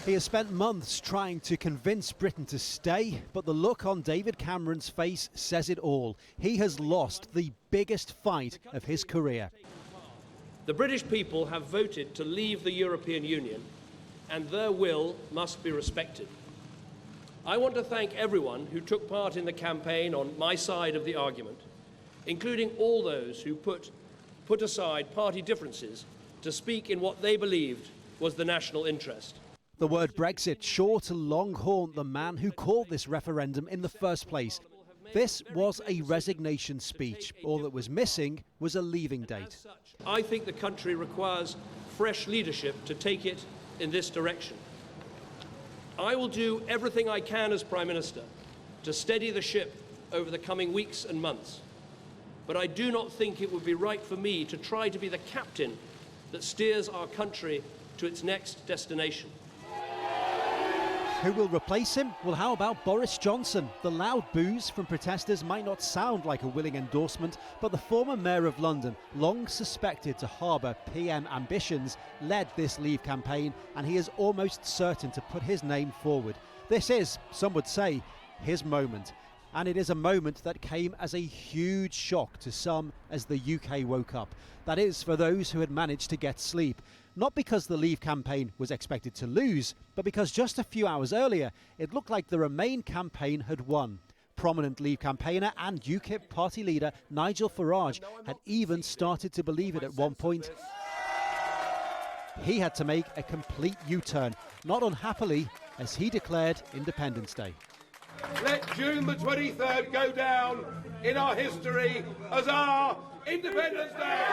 He has spent months trying to convince Britain to stay, but the look on David Cameron's face says it all. He has lost the biggest fight of his career. The British people have voted to leave the European Union, and their will must be respected. I want to thank everyone who took part in the campaign on my side of the argument, including all those who put aside party differences to speak in what they believed was the national interest. The word Brexit sure to long haunt the man who called this referendum in the first place. This was a resignation speech. All that was missing was a leaving date. I think the country requires fresh leadership to take it in this direction. I will do everything I can as Prime Minister to steady the ship over the coming weeks and months. But I do not think it would be right for me to try to be the captain that steers our country to its next destination. Who will replace him? Well, how about Boris Johnson? The loud boos from protesters might not sound like a willing endorsement, but the former Mayor of London, long suspected to harbour PM ambitions, led this Leave campaign, and he is almost certain to put his name forward. This is, some would say, his moment. And it is a moment that came as a huge shock to some as the UK woke up. That is, for those who had managed to get sleep. Not because the Leave campaign was expected to lose, but because just a few hours earlier, it looked like the Remain campaign had won. Prominent Leave campaigner and UKIP party leader Nigel Farage had even started to believe it at one point. He had to make a complete U-turn, not unhappily, as he declared Independence Day. Let June the 23rd go down in our history as our Independence Day!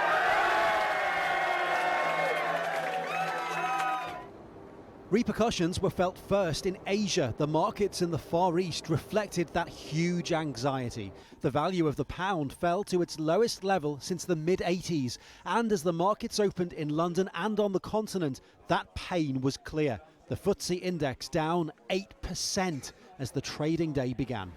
Repercussions were felt first in Asia. The markets in the Far East reflected that huge anxiety. The value of the pound fell to its lowest level since the mid-80s. And as the markets opened in London and on the continent, that pain was clear. The FTSE index down 8% as the trading day began.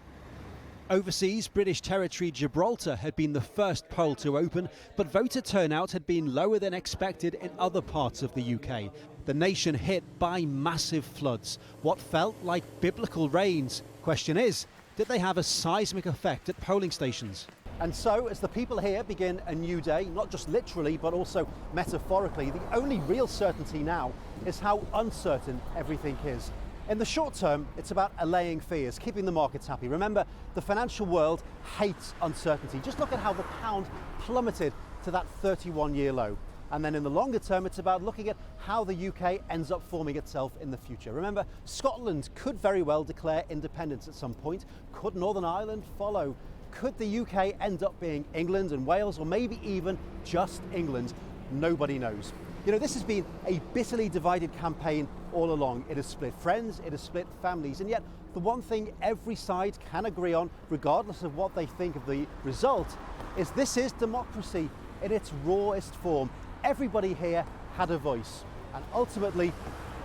Overseas, British territory Gibraltar had been the first poll to open, but voter turnout had been lower than expected in other parts of the UK. The nation hit by massive floods, what felt like biblical rains. Question is, did they have a seismic effect at polling stations? And so, as the people here begin a new day, not just literally, but also metaphorically, the only real certainty now is how uncertain everything is. In the short term, it's about allaying fears, keeping the markets happy. Remember, the financial world hates uncertainty. Just look at how the pound plummeted to that 31-year low. And then in the longer term, it's about looking at how the UK ends up forming itself in the future. Remember, Scotland could very well declare independence at some point. Could Northern Ireland follow? Could the UK end up being England and Wales, or maybe even just England? Nobody knows. You know, this has been a bitterly divided campaign all along. It has split friends, it has split families, and yet the one thing every side can agree on, regardless of what they think of the result, is this is democracy in its rawest form. Everybody here had a voice, and ultimately,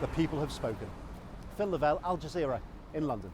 the people have spoken. Phil Lavelle, Al Jazeera in London.